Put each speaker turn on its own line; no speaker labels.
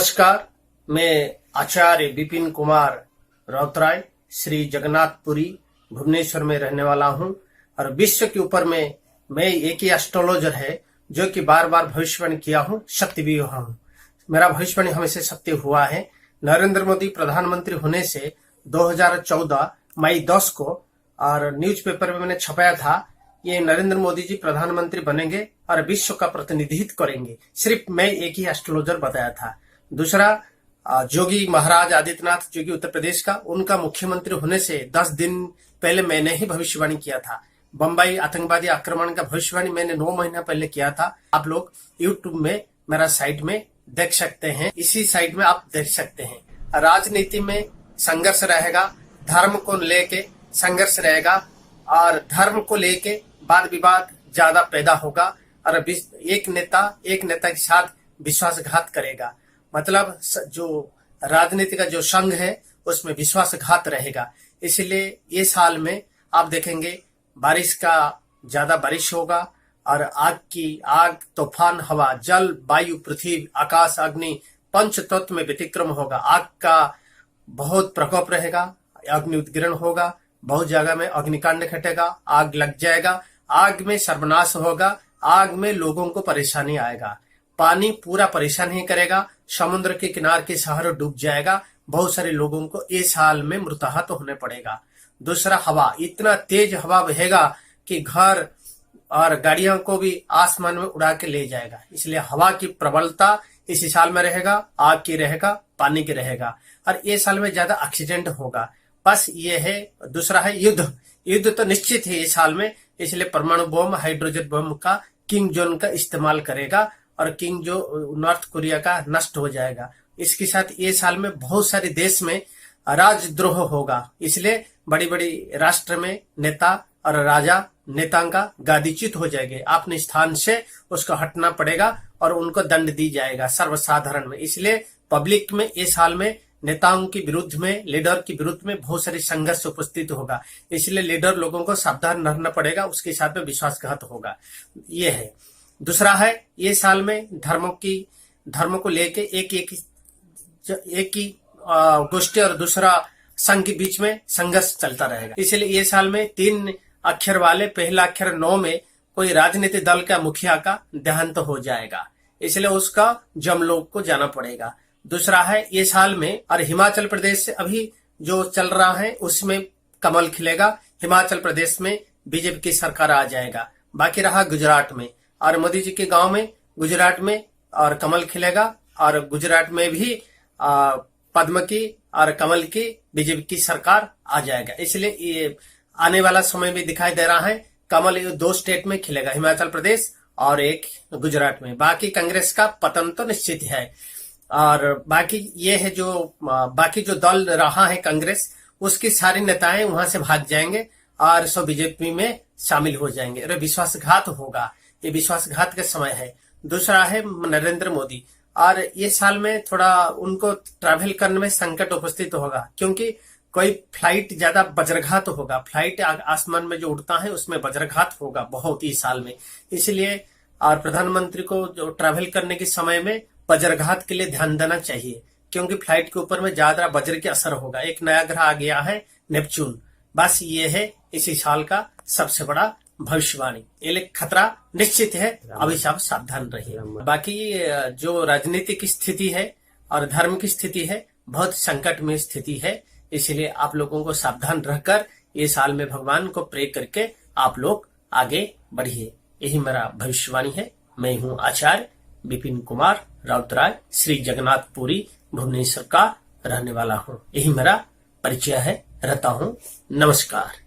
नमस्कार, मैं आचार्य विपिन कुमार राउतराय श्री जगन्नाथपुरी भुवनेश्वर में रहने वाला हूं और विश्व के ऊपर में मैं एक ही एस्ट्रोलॉजर है जो कि बार बार भविष्यवाणी किया हूं, सत्य भी हुआ हूं। मेरा भविष्यवाणी हमेशा सत्य हुआ है। नरेंद्र मोदी प्रधानमंत्री होने से 2014 मई 10 को और न्यूज़पेपर में मैंने छपाया था, ये नरेंद्र मोदी जी प्रधानमंत्री बनेंगे और विश्व का प्रतिनिधित्व करेंगे। सिर्फ मैं एक ही एस्ट्रोलॉजर बताया था। दूसरा, योगी महाराज आदित्यनाथ जोगी उत्तर प्रदेश का, उनका मुख्यमंत्री होने से 10 दिन पहले मैंने ही भविष्यवाणी किया था। बम्बई आतंकवादी आक्रमण का भविष्यवाणी मैंने 9 महीना पहले किया था। आप लोग यूट्यूब में मेरा साइट में देख सकते हैं, इसी साइट में आप देख सकते हैं। राजनीति में संघर्ष रहेगा, धर्म को लेके संघर्ष रहेगा और धर्म को लेके वाद विवाद ज्यादा पैदा होगा और एक नेता के साथ विश्वासघात करेगा। मतलब जो राजनीति का जो संघ है उसमें विश्वासघात रहेगा। इसलिए ये साल में आप देखेंगे बारिश का ज्यादा बारिश होगा और आग तूफान, हवा, जल, वायु, पृथ्वी, आकाश, अग्नि पंच तत्व में व्यतिक्रम होगा। आग का बहुत प्रकोप रहेगा, अग्नि उद्गिरण होगा, बहुत जगह में अग्निकांड घटेगा, आग लग जाएगा, आग में सर्वनाश होगा, आग में लोगों को परेशानी आएगा। पानी पूरा परेशान ही करेगा, समुद्र के किनारे के शहर डूब जाएगा, बहुत सारे लोगों को इस साल में मृताहत होने पड़ेगा। दूसरा, हवा, इतना तेज हवा बहेगा कि घर और गाड़ियों को भी आसमान में उड़ा के ले जाएगा। इसलिए हवा की प्रबलता इसी साल में रहेगा, आग की रहेगा, पानी की रहेगा और ये साल में ज्यादा एक्सीडेंट होगा। बस ये है। दूसरा है युद्ध तो निश्चित है इस साल में, इसलिए परमाणु बम, हाइड्रोजन बम का किंग जोन का इस्तेमाल करेगा और किंग जो नॉर्थ कोरिया का नष्ट हो जाएगा। इसके साथ ये साल में बहुत सारे देश में राजद्रोह होगा, इसलिए बड़ी बड़ी राष्ट्र में नेता और राजा नेताओं का गादीच्युत हो जाएंगे। अपने स्थान से उसको हटना पड़ेगा और उनको दंड दी जाएगा सर्वसाधारण में। इसलिए पब्लिक में इस साल में नेताओं के विरुद्ध में, लीडर के विरुद्ध में बहुत सारी संघर्ष उपस्थित होगा। इसलिए लीडर लोगों को सावधान रहना पड़ेगा, उसके साथ में विश्वासघात होगा। ये है। दूसरा है, ये साल में धर्म को लेके एक ही गोष्ठी और दूसरा संघ के बीच में संघर्ष चलता रहेगा। इसलिए ये साल में 3 अक्षर वाले पहला अक्षर 9 में कोई राजनीतिक दल का मुखिया का देहांत हो जाएगा, इसलिए उसका जमलोक को जाना पड़ेगा। दूसरा है, ये साल में और हिमाचल प्रदेश से अभी जो चल रहा है उसमें कमल खिलेगा। हिमाचल प्रदेश में बीजेपी की सरकार आ जाएगा। बाकी रहा गुजरात में और मोदी जी के गांव में, गुजरात में और कमल खिलेगा और गुजरात में भी पद्म की और कमल की बीजेपी की सरकार आ जाएगा। इसलिए ये आने वाला समय भी दिखाई दे रहा है, कमल 2 स्टेट में खिलेगा, हिमाचल प्रदेश और एक गुजरात में। बाकी कांग्रेस का पतन तो निश्चित है। और बाकी ये है, जो बाकी जो दल रहा है कांग्रेस, उसके सारे नेताएं वहां से भाग जाएंगे और सब बीजेपी में शामिल हो जाएंगे और विश्वासघात होगा। ये विश्वासघात का समय है। दूसरा है नरेंद्र मोदी, और ये साल में थोड़ा उनको ट्रैवल करने में संकट उपस्थित होगा, क्योंकि कोई फ्लाइट ज्यादा वज्रघात होगा। फ्लाइट आसमान में जो उड़ता है उसमें वज्रघात होगा बहुत ही साल में। इसलिए और प्रधानमंत्री को जो ट्रैवल करने के समय में वज्रघात के लिए ध्यान देना चाहिए, क्योंकि फ्लाइट के ऊपर में ज्यादा वज्र के असर होगा। एक नया ग्रह आ गया है, नेपच्यून। बस ये है इसी साल का सबसे बड़ा भविष्यवाणी। ये खतरा निश्चित है, अभी सब सावधान रहिए। बाकी जो राजनीतिक स्थिति है और धर्म की स्थिति है, बहुत संकट में स्थिति है। इसलिए आप लोगों को सावधान रहकर ये साल में भगवान को प्रे करके आप लोग आगे बढ़िए। यही मेरा भविष्यवाणी है। मैं हूँ आचार्य विपिन कुमार राउतराय, श्री जगन्नाथपुरी भुवनेश्वर का रहने वाला हूँ। यही मेरा परिचय है। रहता हूँ। नमस्कार।